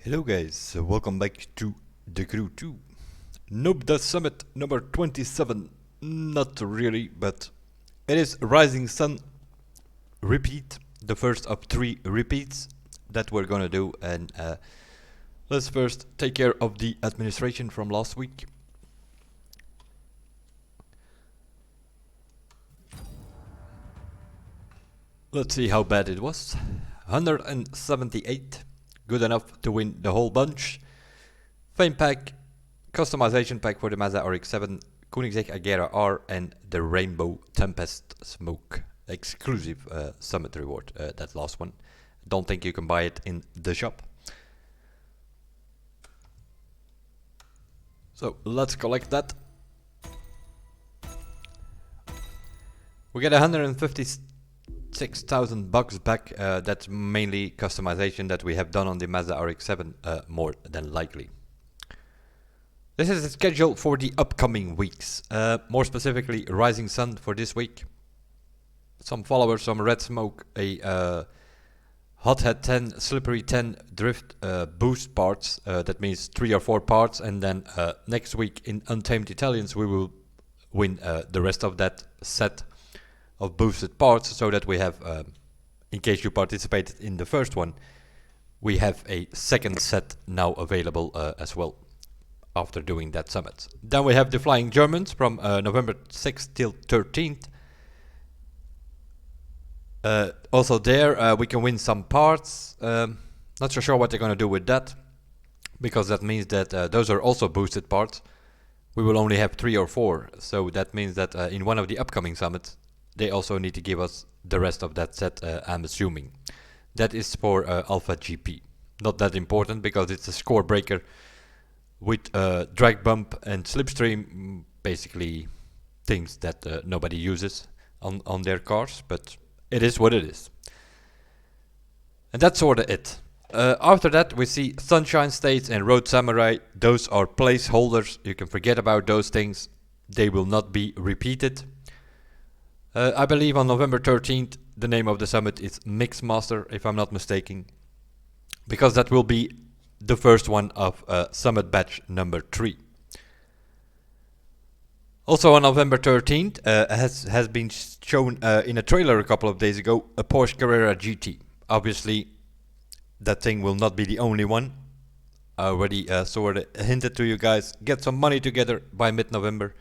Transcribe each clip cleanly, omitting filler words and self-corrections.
Hello guys, welcome back to The Crew 2. Noob the Summit number 27. Not really, but it is Rising Sun repeat. The first of 3 repeats that we're gonna do, and let's first take care of the administration from last week. Let's see how bad it was. 178. Good enough to win the whole bunch. Fame pack, customization pack for the Mazda RX-7, Koenigsegg Agera R, and the Rainbow Tempest Smoke. Exclusive summit reward, that last one. Don't think you can buy it in the shop. So let's collect that. We get 156,000 bucks back. That's mainly customization that we have done on the Mazda RX-7, more than likely. This is the schedule for the upcoming weeks. More specifically, Rising Sun for this week. Some followers, some red smoke, a Hothead 10, Slippery 10 drift boost parts. That means 3 or 4 parts, and then next week in Untamed Italians we will win the rest of that set of boosted parts, so that we have, in case you participated in the first one, we have a second set now available as well after doing that summit. Then we have the Flying Germans from November 6th till 13th. Also there we can win some parts. Not so sure what they're gonna do with that, because that means that those are also boosted parts. We will only have 3 or 4, so that means that in one of the upcoming summits they also need to give us the rest of that set, I'm assuming. That is for Alpha GP. Not that important, because it's a score breaker with drag bump and slipstream, basically things that nobody uses on their cars, but it is what it is. And that's sort of it. After that we see Sunshine States and Road Samurai. Those are placeholders, you can forget about those things, they will not be repeated. I believe on November 13th the name of the summit is Mixmaster, if I'm not mistaken, because that will be the first one of summit batch number 3. Also on November 13th has been shown in a trailer a couple of days ago, a Porsche Carrera GT. Obviously that thing will not be the only one. I already sort of hinted to you guys, get some money together by mid-November,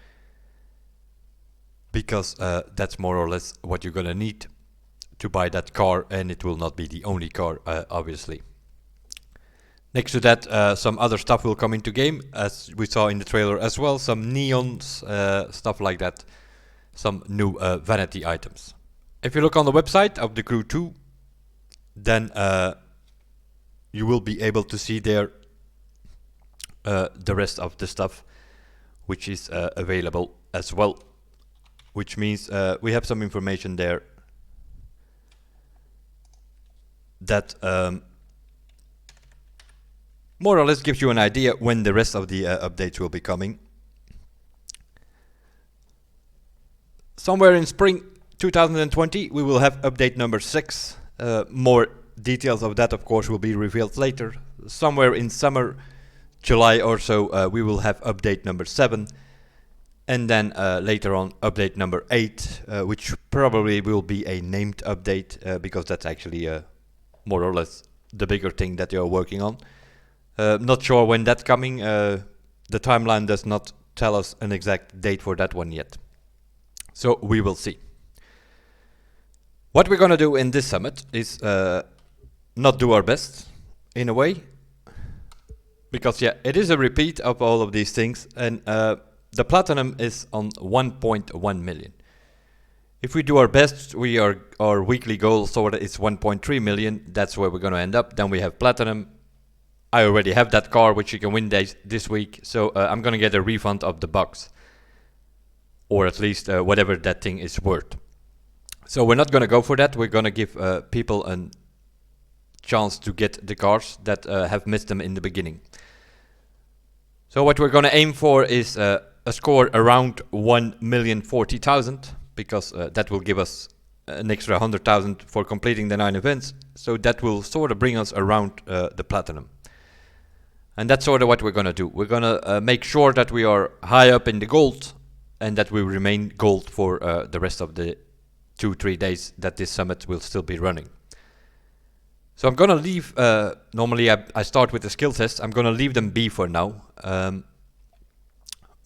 because that's more or less what you're gonna need to buy that car, and it will not be the only car, obviously. Next to that, some other stuff will come into game, as we saw in the trailer as well, some neons, stuff like that, some new vanity items. If you look on the website of the Crew 2, then you will be able to see there the rest of the stuff which is available as well. Which means we have some information there that more or less gives you an idea when the rest of the updates will be coming. Somewhere in spring 2020 we will have update number 6. More details of that of course will be revealed later. Somewhere in summer, July or so, we will have update number 7. And then later on update number 8, which probably will be a named update, because that's actually more or less the bigger thing that they are working on. Not sure when that's coming. The timeline does not tell us an exact date for that one yet. So we will see. What we're gonna do in this summit is not do our best, in a way. Because yeah, it is a repeat of all of these things, and the platinum is on 1.1 million. If we do our best, our weekly goal sort of is 1.3 million. That's where we're going to end up. Then we have platinum. I already have that car, which you can win this week. So I'm going to get a refund of the bucks, or at least whatever that thing is worth. So we're not going to go for that. We're going to give people a chance to get the cars that have missed them in the beginning. So what we're going to aim for is a score around 1,040,000, because that will give us an extra 100,000 for completing the 9 events. So that will sort of bring us around the platinum. And that's sort of what we're gonna do. We're gonna make sure that we are high up in the gold, and that we remain gold for the rest of the 2-3 days that this summit will still be running. So I'm gonna leave, normally I start with the skill test. I'm gonna leave them be for now,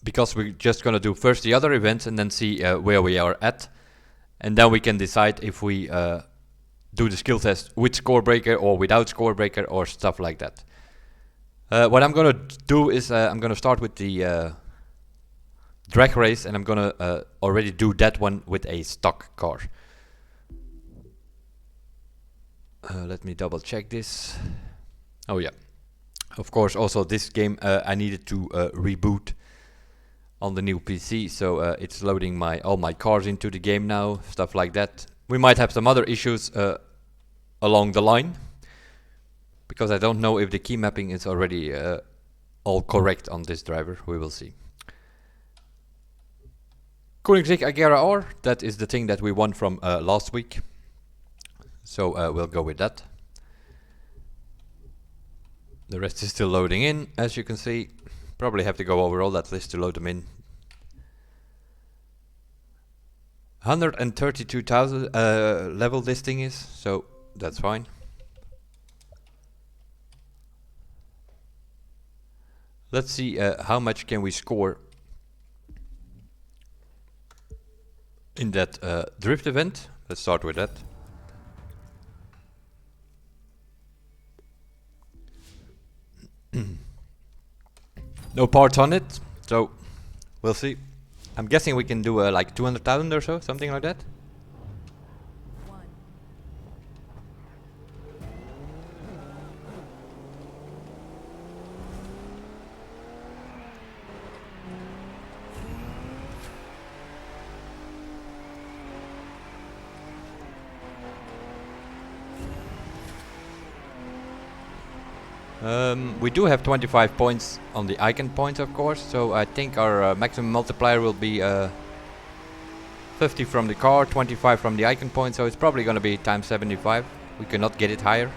because we're just gonna do first the other events and then see where we are at, and then we can decide if we do the skill test with score breaker or without score breaker or stuff like that. What I'm gonna do is I'm gonna start with the drag race, and I'm gonna already do that one with a stock car. Let me double check this. Oh yeah, of course also this game I needed to reboot on the new PC, so it's loading all my cars into the game now, stuff like that. We might have some other issues along the line, because I don't know if the key mapping is already all correct on this driver. We will see. Koenigsegg Agera R, that is the thing that we won from last week. So we'll go with that. The rest is still loading in, as you can see. Probably have to go over all that list to load them in. 132,000 level this thing is, so that's fine. Let's see how much can we score in that drift event. Let's start with that. No parts on it, so we'll see. I'm guessing we can do like 200,000 or so, something like that. We do have 25 points on the icon points, of course, so I think our maximum multiplier will be 50 from the car, 25 from the icon point, so it's probably going to be times 75. We cannot get it higher.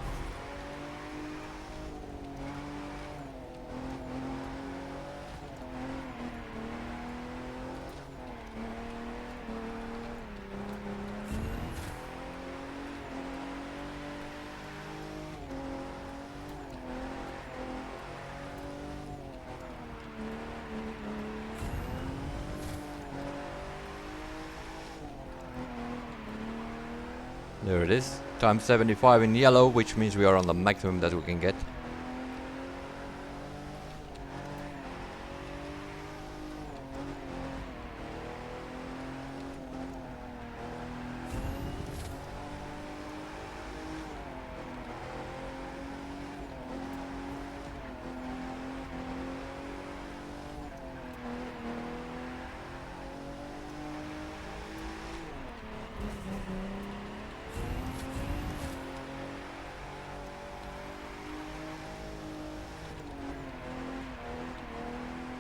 There it is, times 75 in yellow, which means we are on the maximum that we can get.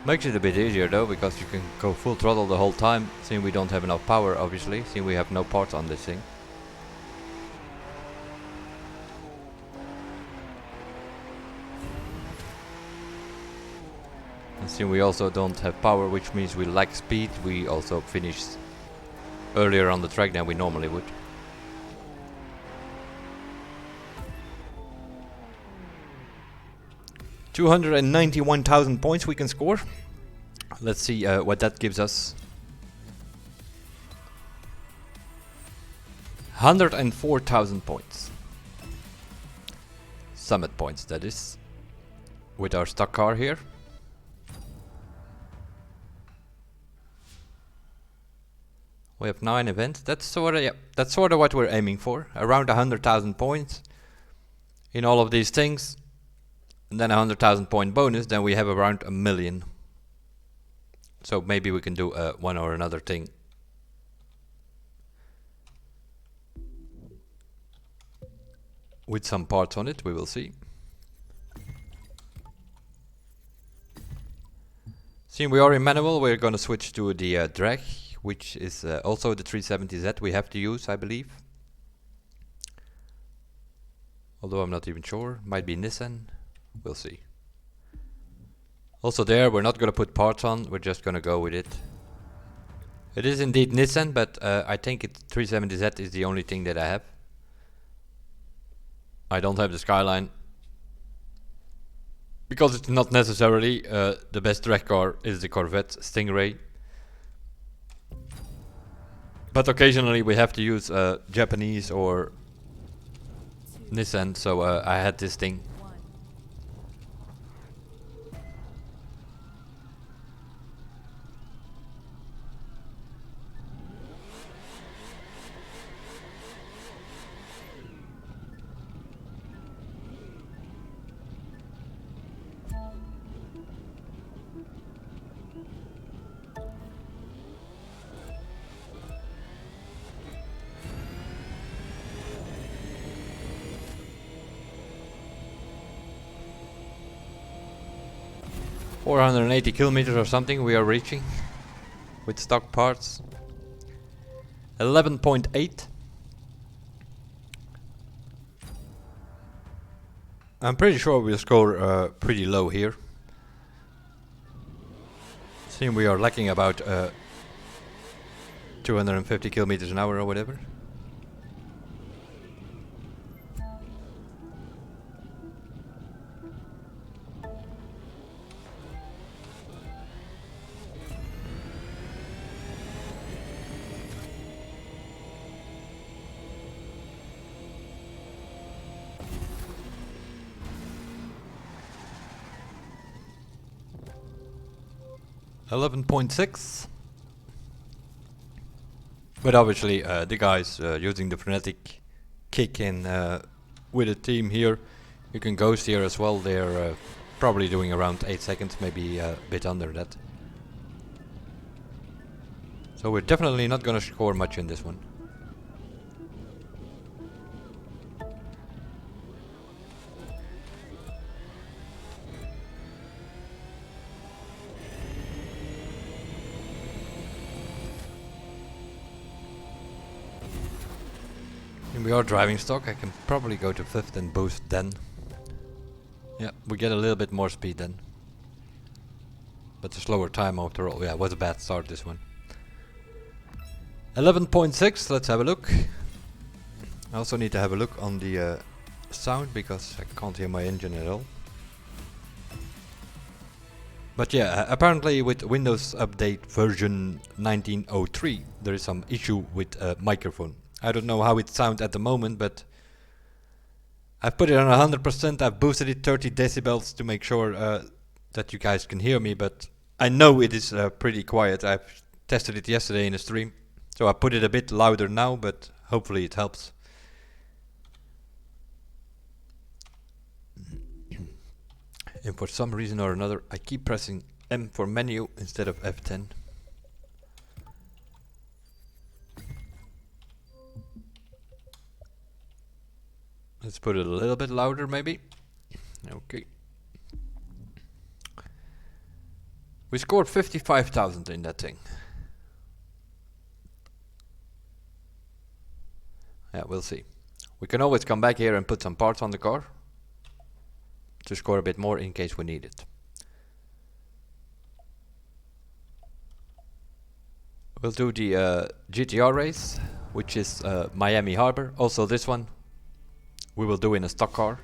Makes it a bit easier though, because you can go full throttle the whole time, seeing we don't have enough power obviously, seeing we have no parts on this thing. And seeing we also don't have power, which means we lack speed, we also finish earlier on the track than we normally would. $291,000 points we can score. Let's see what that gives us. 104,000 points. Summit points, that is. With our stock car here. We have 9 events. That's sort of what we're aiming for. Around 100,000 points in all of these things. And then 100,000 point bonus, then we have around 1 million. So maybe we can do one or another thing. With some parts on it, we will see. Seeing we are in manual, we're gonna switch to the drag, which is also the 370Z we have to use, I believe. Although I'm not even sure, might be Nissan. We'll see. Also there, we're not gonna put parts on, we're just gonna go with it. It is indeed Nissan, but I think 370Z is the only thing that I have. I don't have the Skyline. Because it's not necessarily the best track car is the Corvette Stingray. But occasionally we have to use Japanese or Nissan, so I had this thing. ...480 kilometers or something we are reaching with stock parts. 11.8. I'm pretty sure we'll score pretty low here. Seeing we are lacking about 250 kilometers an hour or whatever. .6. But obviously the guys using the frenetic kick in with a team here, you can ghost here as well, they're probably doing around 8 seconds, maybe a bit under that. So we're definitely not gonna score much in this one. We are driving stock, I can probably go to 5th and boost then. Yeah, we get a little bit more speed then. But a slower time after all. Yeah, it was a bad start this one. 11.6, let's have a look. I also need to have a look on the sound because I can't hear my engine at all. But yeah, apparently with Windows Update version 1903 there is some issue with microphone. I don't know how it sounds at the moment, but I've put it on 100%, I've boosted it 30 decibels to make sure that you guys can hear me, but I know it is pretty quiet. I've tested it yesterday in a stream, so I put it a bit louder now, but hopefully it helps. And for some reason or another, I keep pressing M for menu instead of F10. Let's put it a little bit louder maybe. Okay. We scored 55,000 in that thing. Yeah, we'll see. We can always come back here and put some parts on the car to score a bit more in case we need it. We'll do the GTR race, which is Miami Harbor. Also this one we will do in a stock car.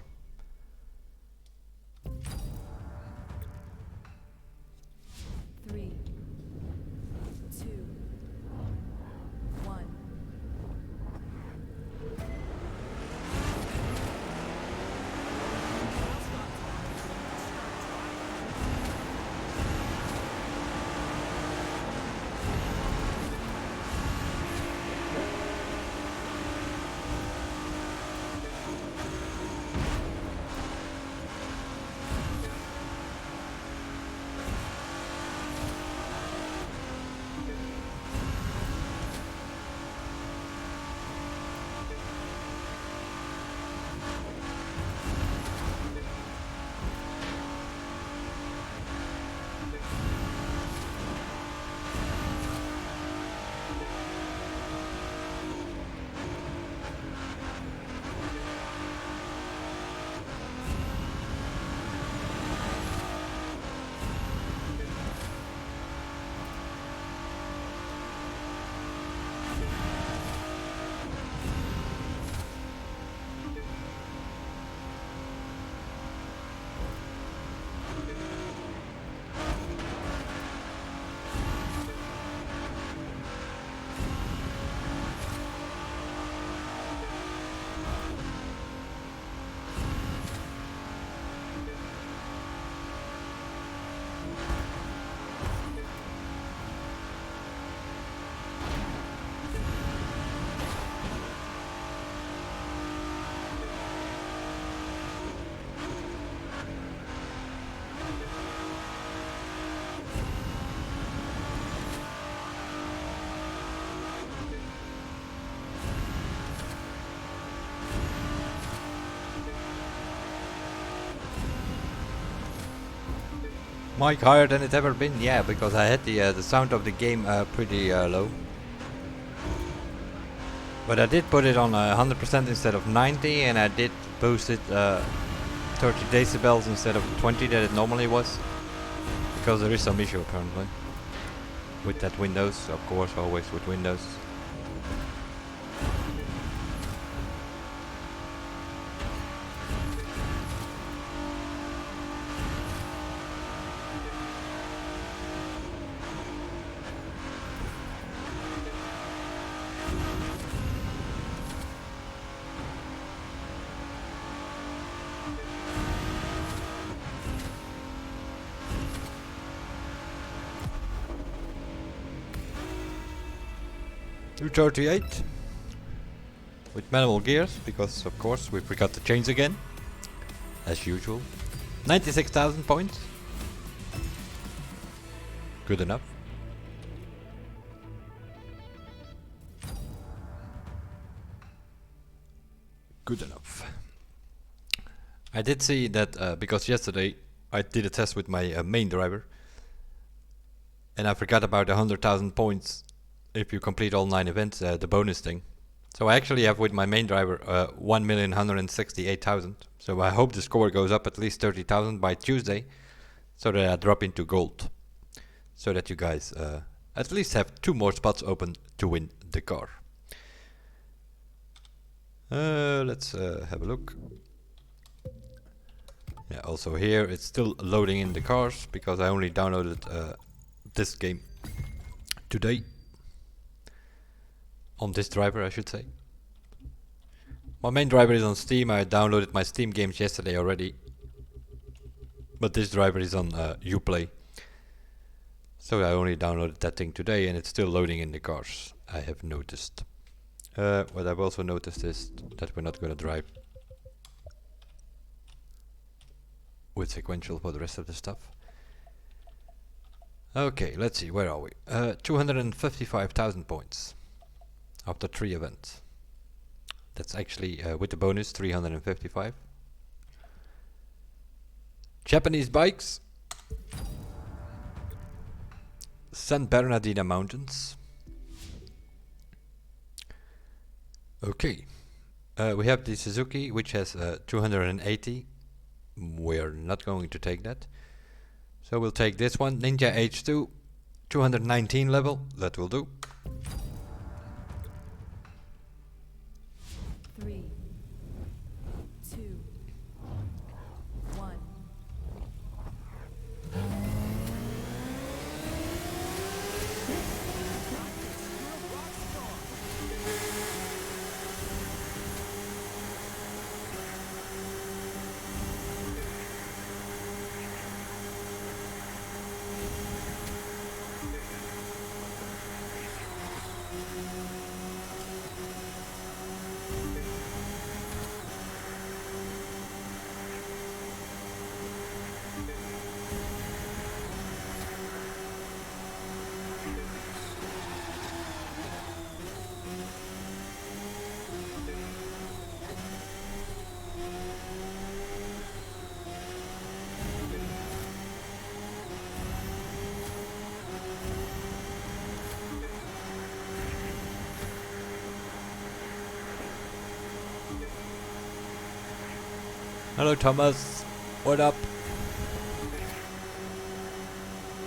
mic higher than it ever been? Yeah, because I had the sound of the game pretty low. But I did put it on 100% instead of 90, and I did boost it 30 decibels instead of 20 that it normally was. Because there is some issue apparently with that Windows, of course, always with Windows. .238 with manual gears, because of course we forgot the chains again, as usual. 96,000 points. Good enough. Good enough. I did see that because yesterday I did a test with my main driver, and I forgot about 100,000 points if you complete all 9 events, the bonus thing. So I actually have with my main driver 1,168,000. So I hope the score goes up at least 30,000 by Tuesday, so that I drop into gold, so that you guys at least have 2 more spots open to win the car. Let's have a look. Yeah, also here it's still loading in the cars, because I only downloaded this game today. On this driver, I should say. My main driver is on Steam. I downloaded my Steam games yesterday already, but this driver is on Uplay. So I only downloaded that thing today, and it's still loading in the cars, I have noticed. What I've also noticed is that we're not going to drive with sequential for the rest of the stuff. Okay, let's see, where are we? 255,000 points after 3 events. That's actually with the bonus 355. Japanese bikes. San Bernardino Mountains. Okay, we have the Suzuki, which has 280. We're not going to take that, so we'll take this one, Ninja H2, 219 level. That will do. 3, 2, 1. Hello Thomas, what up?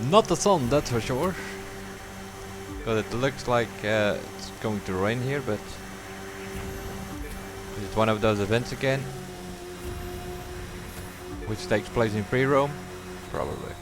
Not the sun, that's for sure. But it looks like it's going to rain here, but is it one of those events again? Which takes place in free roam? Probably.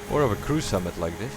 Or of a cruise summit like this.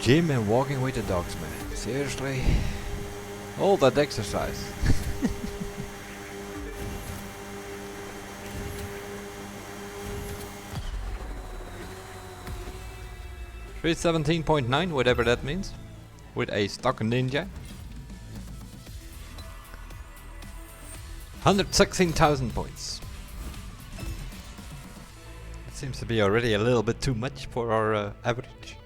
Gym and walking with the dogs, man. Seriously? All that exercise. 317.9, whatever that means. With a stock Ninja. 116,000 points. It seems to be already a little bit too much for our average.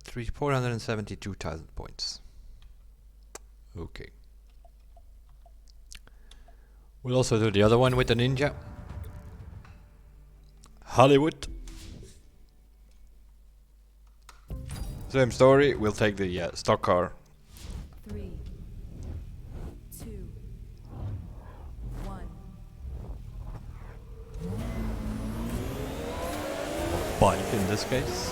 Three 472,000 points. Okay. We'll also do the other one with the Ninja. Hollywood. Same story, we'll take the stock car. 3, 2, 1. Bike in this case.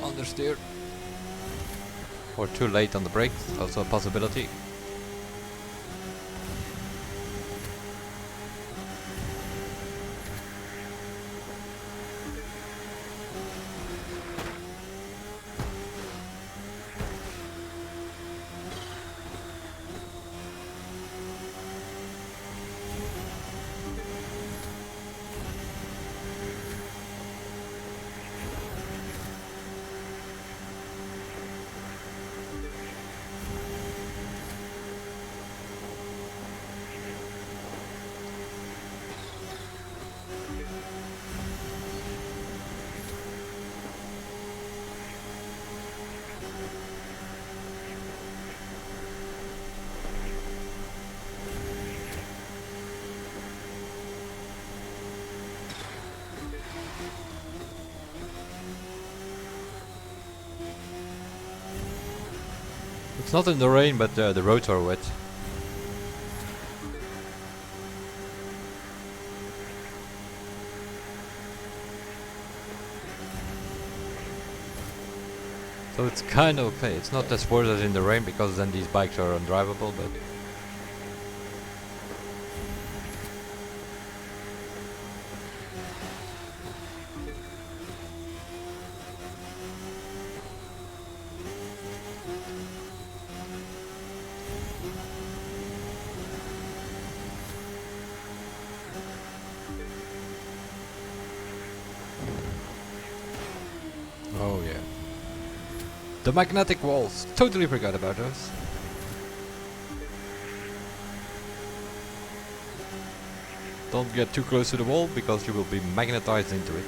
Understeer. Or too late on the brakes, also a possibility. It's not in the rain, but the roads are wet. So it's kind of okay. It's not as worse as in the rain because then these bikes are undrivable, but oh yeah. The magnetic walls. Totally forgot about those. Don't get too close to the wall because you will be magnetized into it.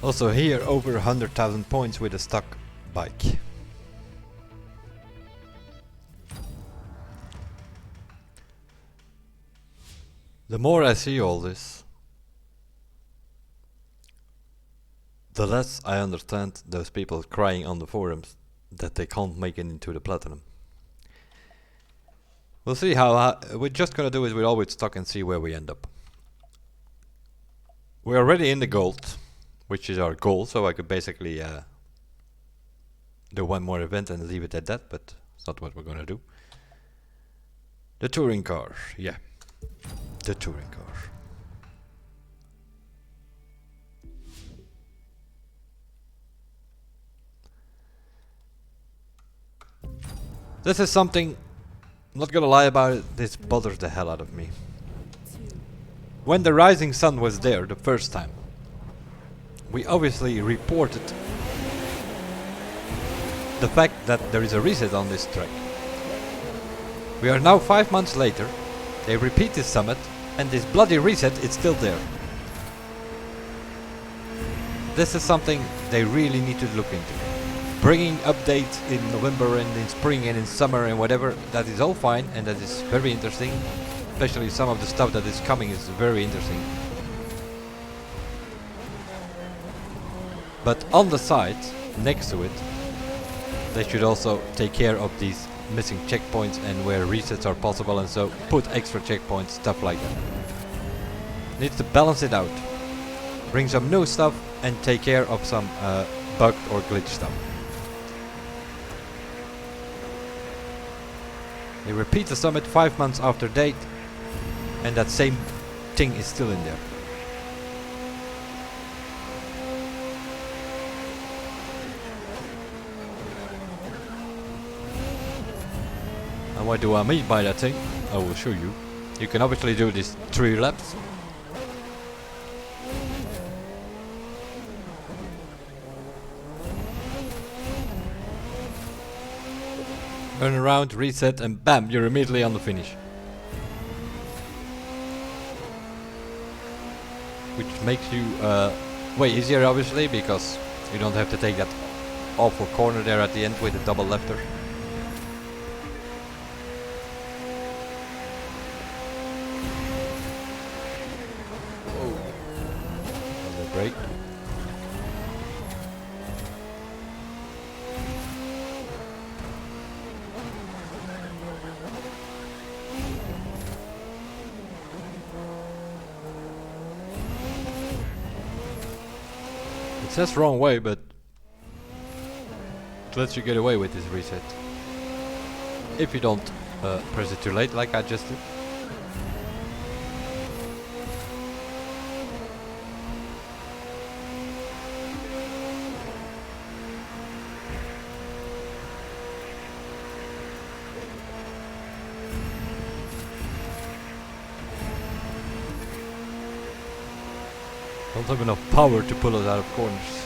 Also here over 100,000 points with a stock bike. The more I see all this, the less I understand those people crying on the forums that they can't make it into the platinum. We'll see how we're just gonna do is we're always stock and see where we end up. We're already in the gold, which is our goal, so I could basically do one more event and leave it at that, but it's not what we're gonna do. The touring car, yeah. The touring car. This is something, I'm not gonna lie about it, this bothers the hell out of me. 2, When the rising sun was there the first time, we obviously reported the fact that there is a reset on this track. We are now 5 months later, they repeat this summit, and this bloody reset is still there. This is something they really need to look into. Bringing updates in November and in spring and in summer and whatever, that is all fine and that is very interesting. Especially some of the stuff that is coming is very interesting. But on the side, next to it, they should also take care of these missing checkpoints and where resets are possible, and so put extra checkpoints, stuff like that. Needs to balance it out. Bring some new stuff and take care of some bugged or glitch stuff. They repeat the summit 5 months after date, and that same thing is still in there. And what do I mean by that thing? I will show you. You can obviously do this 3 laps. Turn around, reset, and bam, you're immediately on the finish. Which makes you way easier, obviously, because you don't have to take that awful corner there at the end with a double lefter. Whoa. Brake. It says wrong way, but it lets you get away with this reset. If you don't press it too late, like I just did. Don't have enough power to pull it out of corners.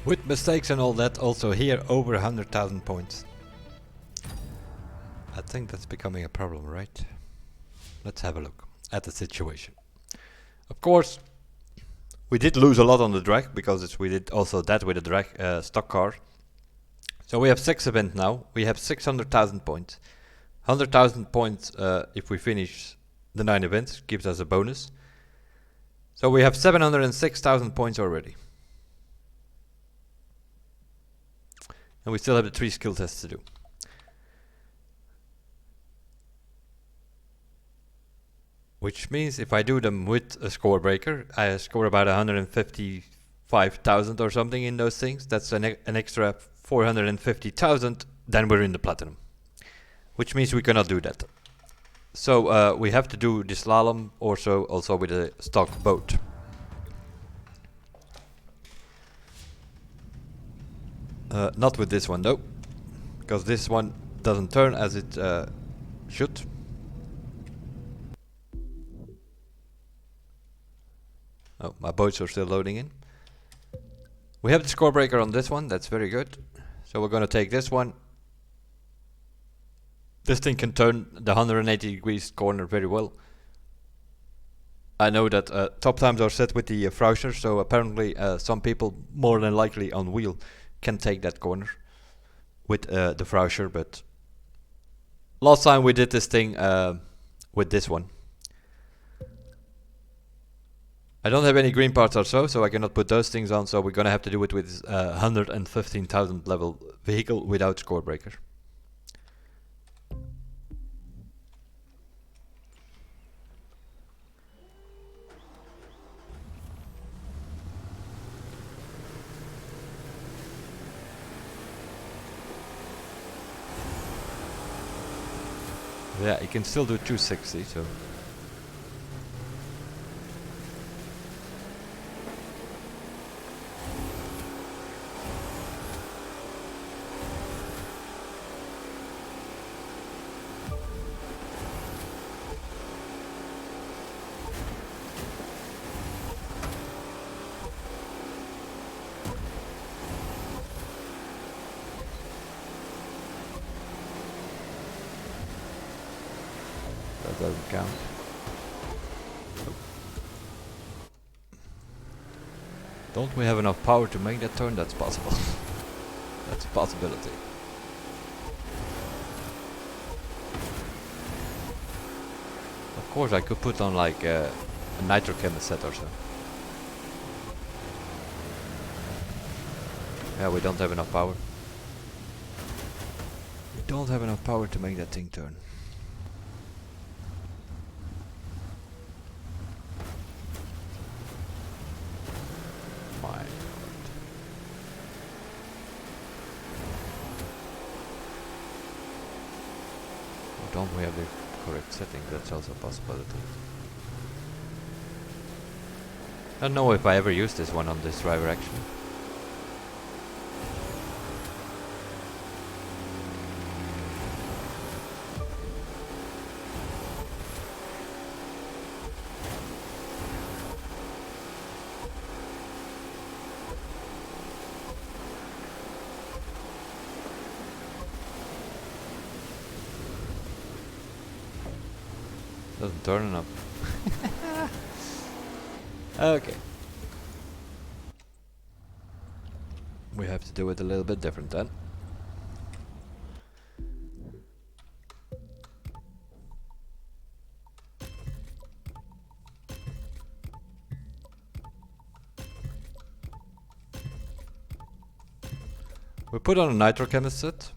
With mistakes and all that, also here over 100,000 points. I think that's becoming a problem, right? Let's have a look at the situation. Of course, we did lose a lot on the drag because we did also that with the drag stock car. So we have 6 events now. We have 600,000 points. 100,000 points if we finish the 9 events gives us a bonus. So we have 706,000 points already. And we still have the 3 skill tests to do. Which means if I do them with a score breaker, I score about 155,000 or something in those things. That's an extra 450,000, then we're in the platinum. Which means we cannot do that. So we have to do the slalom also with a stock boat. Not with this one though, because this one doesn't turn as it should. Oh, my boats are still loading in. We have the score breaker on this one, that's very good. So we're going to take this one. This thing can turn the 180 degrees corner very well. I know that top times are set with the Frauscher, so apparently some people, more than likely on wheel, can take that corner with the Frauscher, but last time we did this thing with this one. I don't have any green parts or so I cannot put those things on, so we're gonna have to do it with 115,000 level vehicle without score breaker. Yeah, you can still do 260, so... That doesn't count. Don't we have enough power to make that turn? That's possible. That's a possibility. Of course I could put on like a nitrochem set or so. Yeah, we don't have enough power. We don't have enough power to make that thing turn. Don't we have the correct settings? That's also a possibility. I don't know if I ever used this one on this driver actually. Doesn't turn enough. Okay. We have to do it a little bit different then. We put on a nitrochemist set.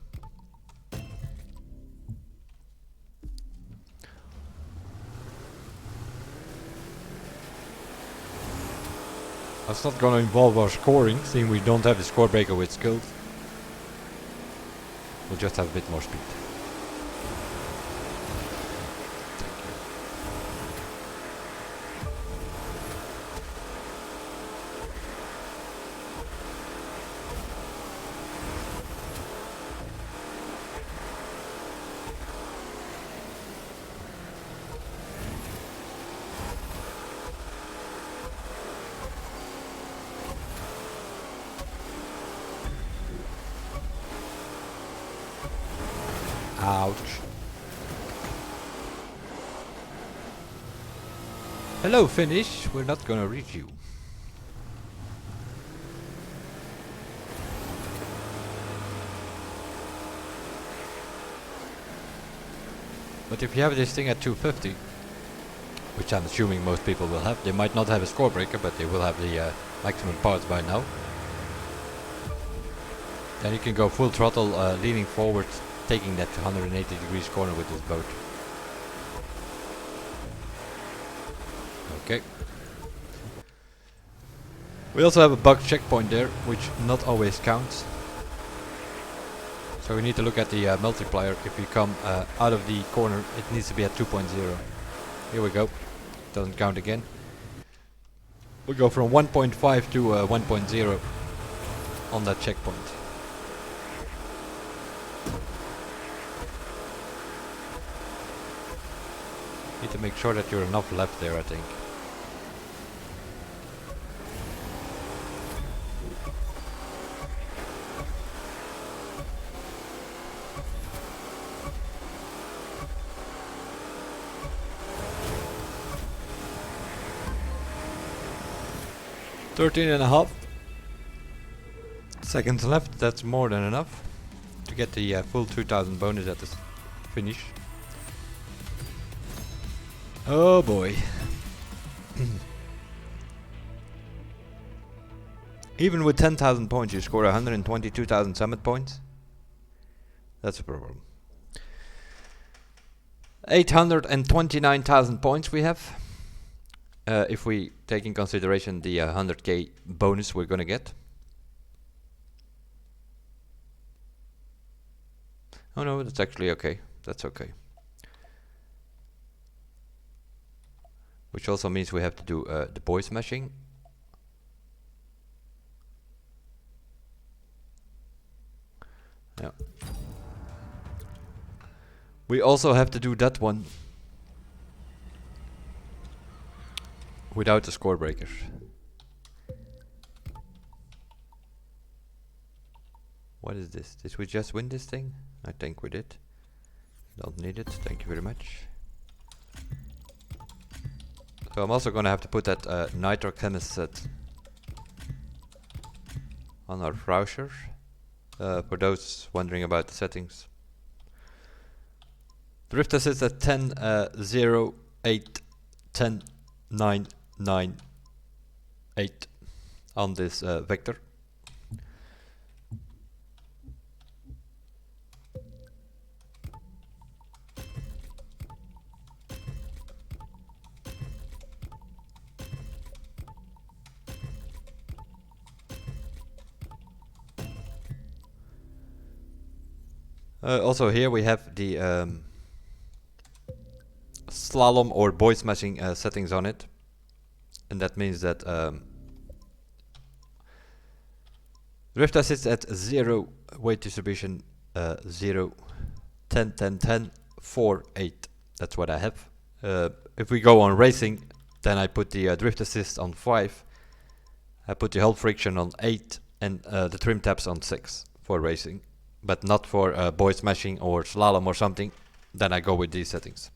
That's not gonna involve our scoring, seeing we don't have the score breaker with skills. We'll just have a bit more speed. Ouch. Hello, finish. We're not gonna reach you. But if you have this thing at 250, which I'm assuming most people will have, they might not have a score breaker, but they will have the maximum parts by now. Then you can go full throttle, leaning forward, taking that 180 degrees corner with this boat. Okay. We also have a bug checkpoint there, which not always counts. So we need to look at the multiplier. If you come out of the corner, it needs to be at 2.0. Here we go. Doesn't count again. We go from 1.5 to 1.0 on that checkpoint. Need to make sure that you're enough left there, I think. .13.5 seconds left. That's more than enough to get the full 2000 bonus at the finish. Oh boy. Even with 10,000 points, you score 122,000 summit points. That's a problem. 829,000 points we have. If we take in consideration the 100k bonus we're gonna get. Oh no, that's actually okay. That's okay. Which also means we have to do the boy smashing. Yeah. We also have to do that one without the score breakers. What is this? Did we just win this thing? I think we did. Don't need it. Thank you very much. So I'm also gonna have to put that nitrochemist set on our browser. For those wondering about the settings. Drift assist at 10, 0, 8, 10, 9, 9, 8 on this vector. Also here we have the slalom or boy smashing settings on it, and that means that drift assist at 0, weight distribution 0, 10, 10, 10, 4, 8. That's what I have. If we go on racing, then I put the drift assist on 5, I put the hull friction on 8, and the trim tabs on 6 for racing. But not for boy smashing or slalom or something, then I go with these settings.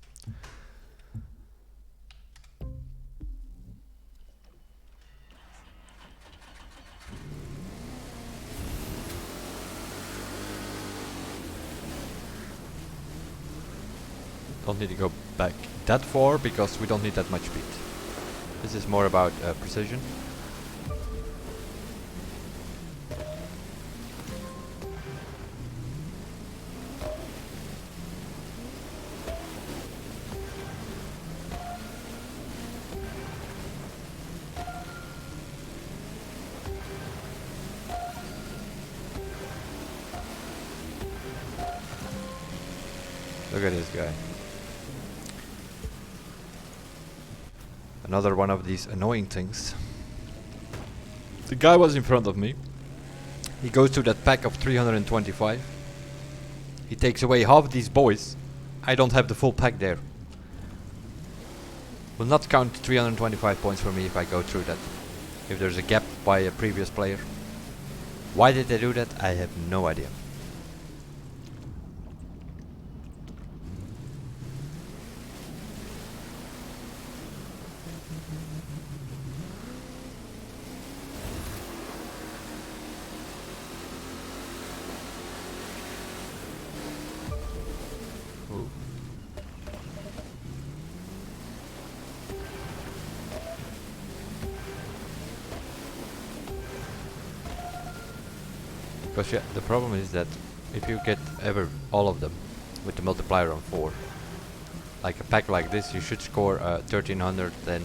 Don't need to go back that far because we don't need that much speed. This is more about precision. Look at this guy. Another one of these annoying things. The guy was in front of me. He goes to that pack of 325. He takes away half these boys. I don't have the full pack there. Will not count 325 points for me if I go through that. If there's a gap by a previous player. Why did they do that? I have no idea. Because yeah, the problem is that if you get ever all of them with the multiplier on 4, like a pack like this, you should score 1300 and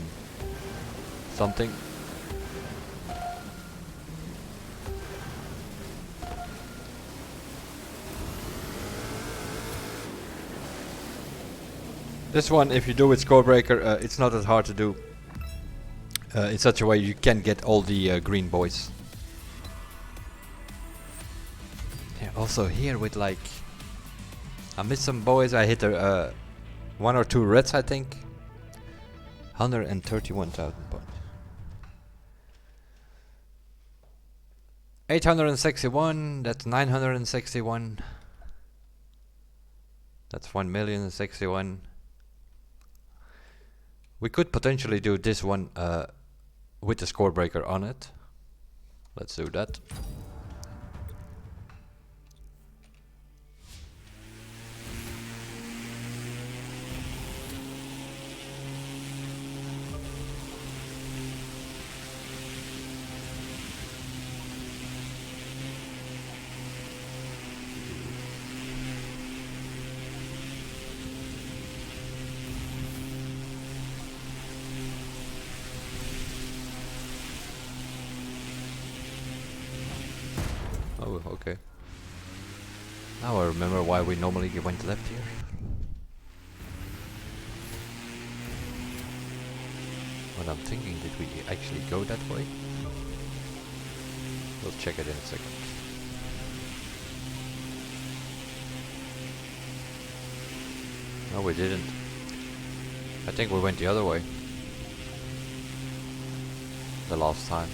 something. This one, if you do with score breaker, it's not as hard to do. In such a way you can get all the green boys. Yeah, also here with like, I missed some boys. I hit one or two reds, I think. 131,000 points. 861. That's 961. That's 1,061,000. We could potentially do this one with the score breaker on it. Let's do that. Now I remember why we normally went left here. What I'm thinking, did we actually go that way? We'll check it in a second. No, we didn't. I think we went the other way. The last time.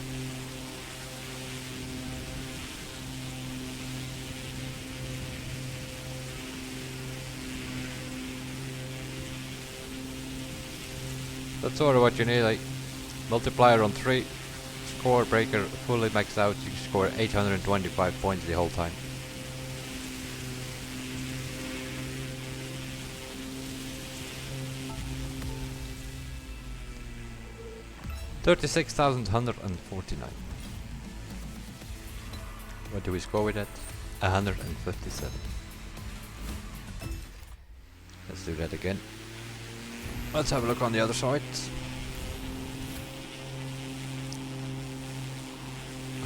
That's sort of what you need, like multiplier on 3, score breaker fully maxed out, you score 825 points the whole time. $36,149. What do we score with that? 157. Let's do that again. Let's have a look on the other side.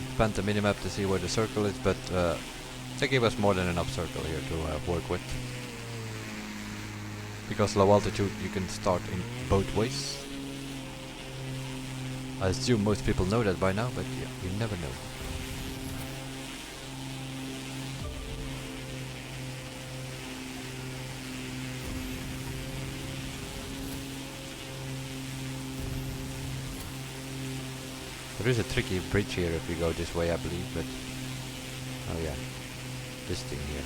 Expand the minimap to see where the circle is, but they give us more than enough circle here to work with. Because low altitude you can start in both ways. I assume most people know that by now, but yeah, you never know. There is a tricky bridge here if you go this way, I believe, but... Oh yeah, this thing here.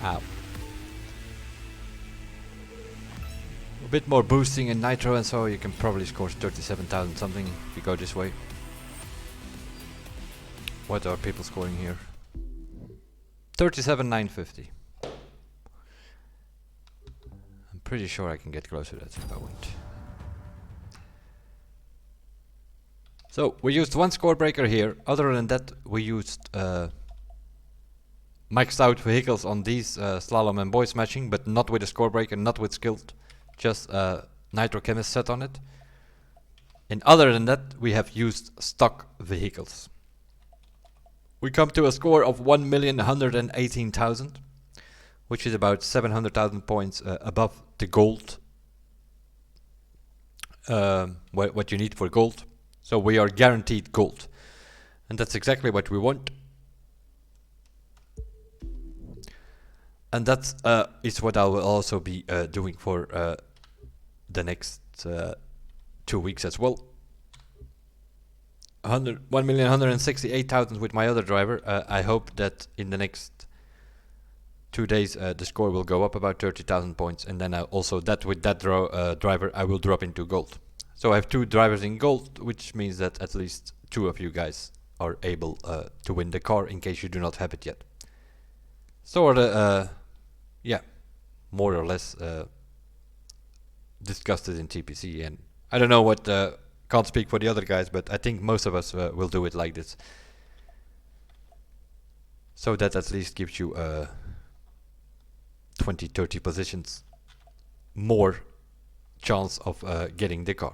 Ow. A bit more boosting in nitro and so you can probably score 37,000 something if you go this way. What are people scoring here? 37,950. I'm pretty sure I can get close to that if I want. So we used one score breaker here. Other than that we used maxed out vehicles on these slalom and boys matching, but not with a score breaker, not with skilled, just nitro chemist set on it. And other than that, we have used stock vehicles. We come to a score of 1,118,000, which is about 700,000 points above the gold. What you need for gold. So we are guaranteed gold, and that's exactly what we want. And that is what I will also be doing for the next 2 weeks as well. 1,168,000 with my other driver. I hope that in the next 2 days the score will go up about 30,000 points, and then also that with that driver I will drop into gold. So I have 2 drivers in gold, which means that at least 2 of you guys are able to win the car in case you do not have it yet. Sort of, yeah, more or less discussed it in TPC, and I don't know what, can't speak for the other guys, but I think most of us will do it like this. So that at least gives you 20-30 positions more chance of getting the car.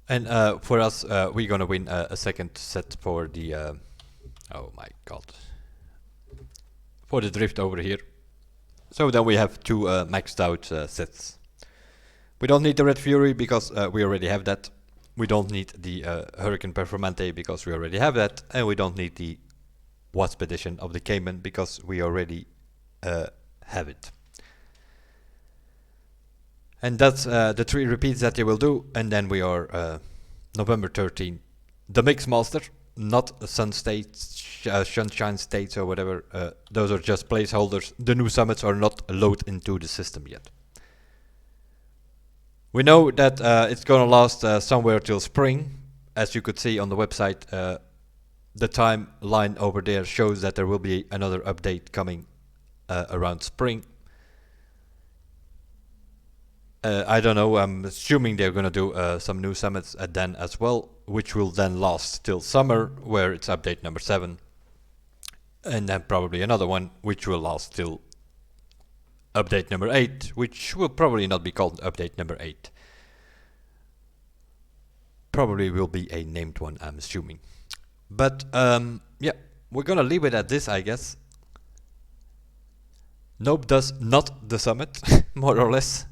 And for us, we're gonna win a second set for the oh my god, for the drift over here. So then we have 2 maxed out sets. We don't need the Red Fury because we already have that. We don't need the Hurricane Performante because we already have that, and we don't need the Wasp edition of the Cayman because we already have it. And that's the 3 repeats that you will do, and then we are November 13th, the Mix Master, not Sun States, Sunshine States or whatever. Those are just placeholders. The new summits are not loaded into the system yet. We know that it's gonna last somewhere till spring. As you could see on the website, the timeline over there shows that there will be another update coming around spring. I don't know, I'm assuming they're gonna do some new summits then as well, which will then last till summer, where it's update number 7. And then probably another one, which will last till update number 8, which will probably not be called update number 8. Probably will be a named one, I'm assuming. But yeah, we're gonna leave it at this, I guess. Noob does not the summit, more or less.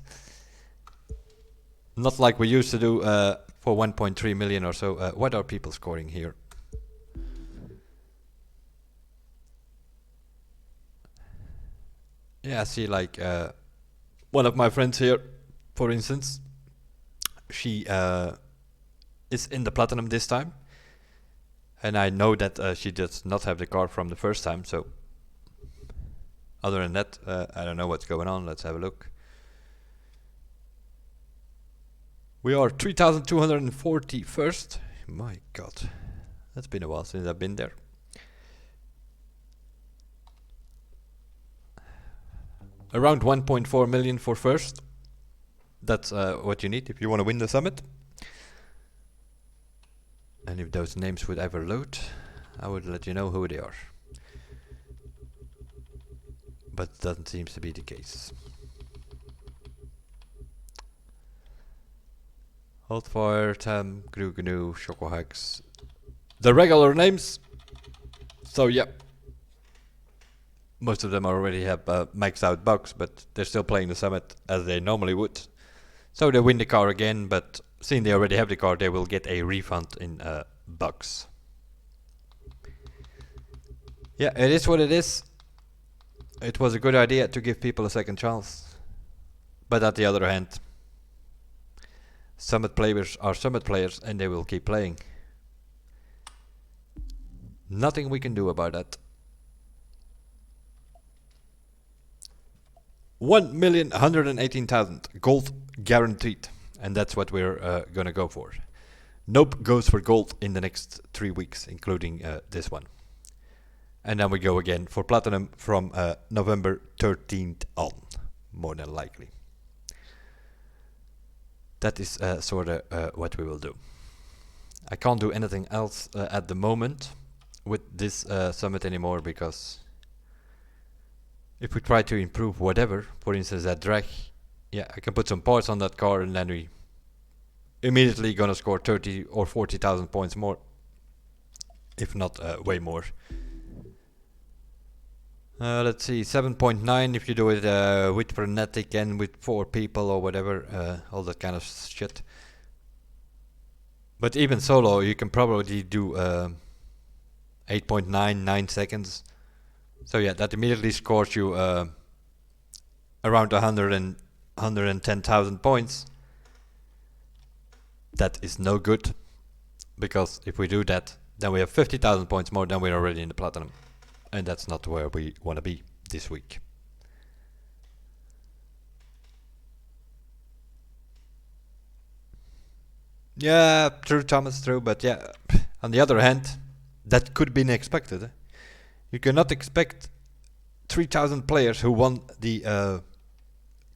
Not like we used to do for 1.3 million or so. What are people scoring here? Yeah, I see like one of my friends here, for instance, she is in the platinum this time. And I know that she does not have the car from the first time, so other than that, I don't know what's going on. Let's have a look. We are 3,241st. My god, that's been a while since I've been there. Around 1.4 million for first. That's what you need if you want to win the summit. And if those names would ever load, I would let you know who they are. But doesn't seem to be the case. Holdfire, Tam, Gruganu, Chocohax. The regular names. So yeah. Most of them already have maxed out bugs, but they're still playing the summit as they normally would. So they win the car again, but seeing they already have the car, they will get a refund in bugs. Yeah, it is what it is. It was a good idea to give people a second chance. But at the other hand, summit players are summit players and they will keep playing. Nothing we can do about that. 1,118,000 gold guaranteed. And that's what we're gonna go for. Noob goes for gold in the next 3 weeks, including this one. And then we go again for platinum from November 13th on, more than likely. That is sort of what we will do. I can't do anything else at the moment with this summit anymore, because if we try to improve whatever, for instance that drag, yeah, I can put some parts on that car and then we immediately gonna score 30 or 40,000 points more, if not way more. Let's see, 7.9 if you do it with frenetic and with 4 people or whatever, all that kind of shit. But even solo, you can probably do 8.9, 9 seconds. So yeah, that immediately scores you around 110,000 points. That is no good, because if we do that, then we have 50,000 points more than we're already in the platinum. And that's not where we want to be this week. Yeah, true Thomas, true, but yeah, on the other hand, that could be expected. You cannot expect 3,000 players who won the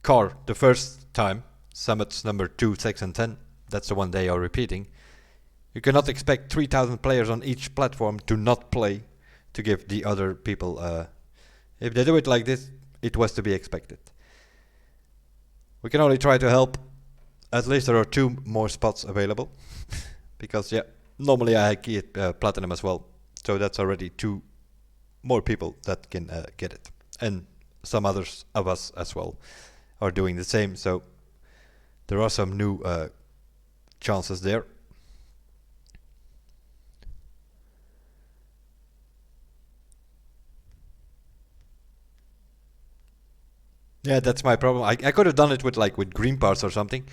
car the first time, summits number 2, 6 and 10, that's the one they are repeating. You cannot expect 3,000 players on each platform to not play, to give the other people, if they do it like this, it was to be expected. We can only try to help. At least there are 2 more spots available, because yeah, normally I get platinum as well, so that's already 2 more people that can get it, and some others of us as well are doing the same, so there are some new chances there. Yeah, that's my problem. I could have done it with green parts or something,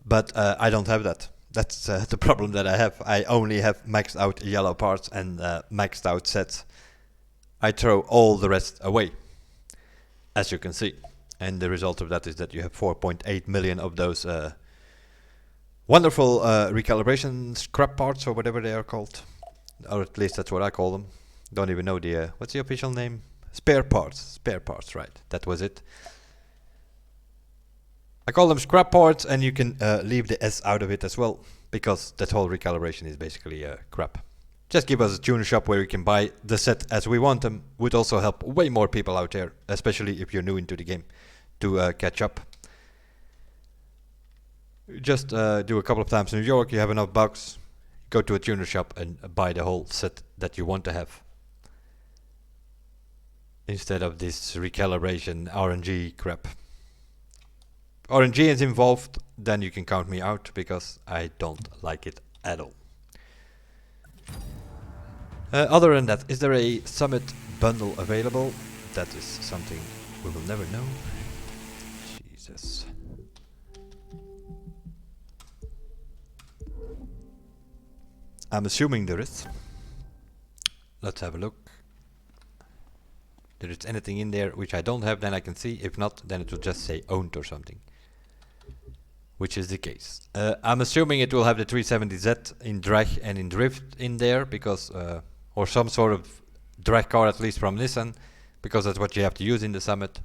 but I don't have that. That's the problem that I have. I only have maxed out yellow parts and maxed out sets. I throw all the rest away, as you can see. And the result of that is that you have 4.8 million of those wonderful recalibration scrap parts, or whatever they are called. Or at least that's what I call them. Don't even know the, what's the official name? Spare parts, right, that was it. I call them scrap parts, and you can leave the S out of it as well, because that whole recalibration is basically crap. Just give us a tuner shop where we can buy the set as we want them. Would also help way more people out there, especially if you're new into the game, to catch up. Just do a couple of times in New York, you have enough bucks, go to a tuner shop and buy the whole set that you want to have. Instead of this recalibration RNG crap. RNG is involved, then you can count me out, because I don't like it at all. Other than that, is there a Summit bundle available? That is something we will never know. Jesus. I'm assuming there is. Let's have a look. If there's anything in there which I don't have, then I can see. If not, then it will just say owned or something. Which is the case. I'm assuming it will have the 370Z in drag and in drift in there, because or some sort of drag car, at least from Nissan, because that's what you have to use in the Summit.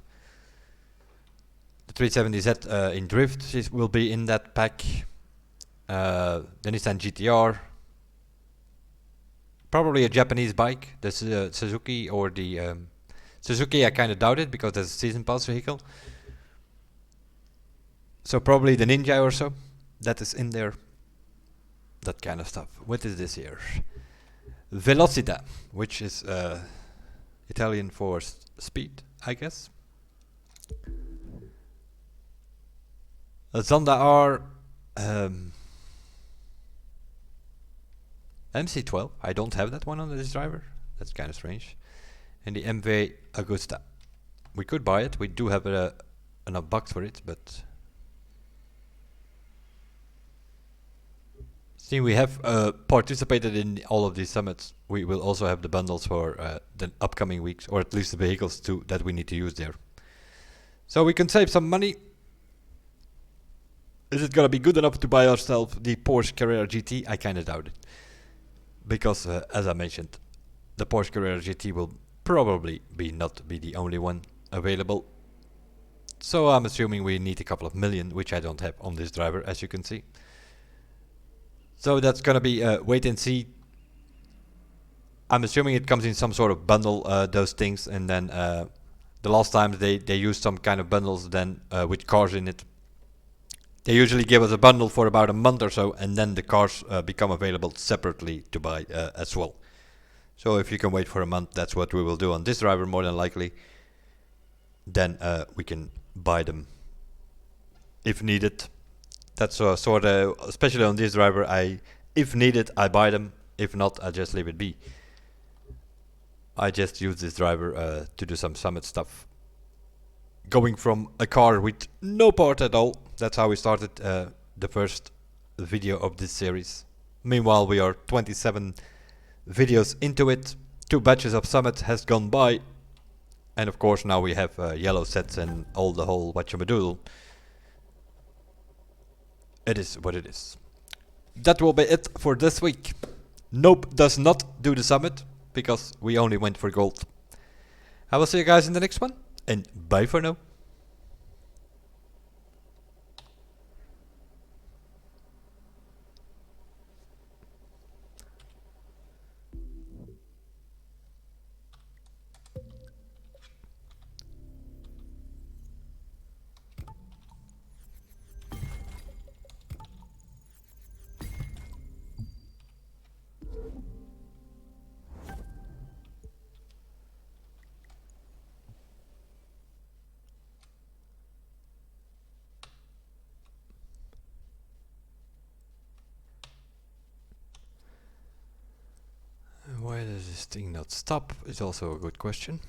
The 370Z in drift will be in that pack. The Nissan GTR. Probably a Japanese bike, the Suzuki or the Suzuki. I kind of doubt it, because there's a season pass vehicle. So probably the Ninja or so, that is in there. That kind of stuff. What is this here? Velocita, which is Italian for speed, I guess. A Zonda R MC12. I don't have that one on this driver. That's kind of strange. And the MV Agusta. We could buy it. We do have enough bucks for it, but since we have participated in all of these summits, we will also have the bundles for the upcoming weeks, or at least the vehicles too that we need to use there. So we can save some money. Is it gonna be good enough to buy ourselves the Porsche Carrera GT? I kinda doubt it. Because as I mentioned, the Porsche Carrera GT will probably not be the only one available. So I'm assuming we need a couple of million, which I don't have on this driver, as you can see. So that's gonna be wait and see. I'm assuming it comes in some sort of bundle, those things, and then the last time they used some kind of bundles then with cars in it. They usually give us a bundle for about a month or so, and then the cars become available separately to buy as well. So if you can wait for a month, that's what we will do on this driver more than likely. Then we can buy them if needed. That's sort of, especially on this driver, if needed I buy them, if not I just leave it be. I just use this driver to do some summit stuff. Going from a car with no part at all, that's how we started the first video of this series. Meanwhile we are 27 videos into it, 2 batches of summit has gone by, and of course now we have yellow sets and all the whole whatchamadoodle. It is what it is. That will be it for this week. Noob does not do the summit, because we only went for gold. I will see you guys in the next one, and bye for now. Why does this thing not stop is also a good question.